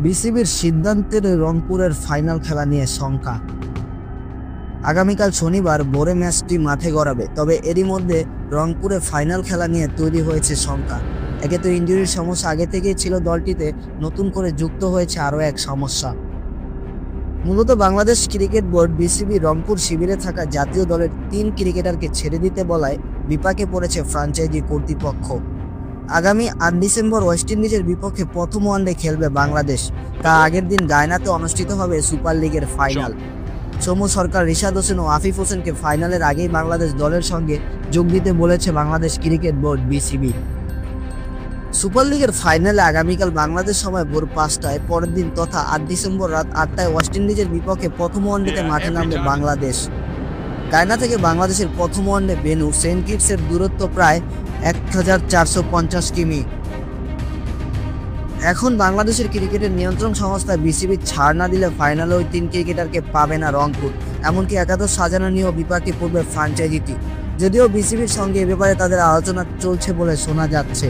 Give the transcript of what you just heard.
বিসিবির সিদ্ধান্তের রংপুরের ফাইনাল খেলা নিয়ে শঙ্কা। আগামীকাল শনিবার ভোরে ম্যাচটি মাঠে গড়াবে, তবে এরই মধ্যে রংপুরে ফাইনাল খেলা নিয়ে তৈরি হয়েছে শঙ্কা। একে তো ইনজুরির সমস্যা আগে থেকেই ছিল দলটিতে, নতুন করে যুক্ত হয়েছে আরও এক সমস্যা। মূলত Bangladesh cricket board BCB Rangpur শিবিরে থাকা জাতীয় দলের 3 ক্রিকেটারকে ছেড়ে দিতে বলায় বিপাকে পড়েছে ফ্র্যাঞ্চাইজি কর্তৃপক্ষ। আগামী 8 ডিসেম্বর ওয়েস্ট ইন্ডিজের বিপক্ষে প্রথম ওয়ানডে খেলবে বাংলাদেশ। তা আগের দিন গায়নাতে অনুষ্ঠিত হবে সুপার লিগের ফাইনাল। সৌম্য সরকার, রিশাদ হোসেন ও আফিফ হোসেনকে ফাইনালের আগেই বাংলাদেশ দলের সঙ্গে যোগ দিতে বলেছে Bangladesh cricket board BCB. Super লিগের ফাইনালে আগামীকাল বাংলাদেশ সময় ভোর 5টায়, পরের দিন তথা 8 ডিসেম্বর রাত 8টায় ওয়েস্ট ইন্ডিজের বিপক্ষে প্রথম ওয়ানডেতে মাঠে নামবে বাংলাদেশ। গায়না থেকে বাংলাদেশের প্রথম ওয়ানডে ভেন্যু সেন্ট কিটসের দূরত্ব প্রায় 1450 কিমি। এখন বাংলাদেশের ক্রিকেটের নিয়ন্ত্রণ সংস্থা বিসিবি ছাড় না দিলে ফাইনালে ওই 3 ক্রিকেটারকে পাবে না রংপুর। এমনকি একাদশ সাজানো নিয়েও বিপাকে পড়বে ফ্র্যাঞ্চাইজিটি, যদিও বিসিবির সঙ্গে এ ব্যাপারে তাদের আলোচনা চলছে বলে শোনা যাচ্ছে।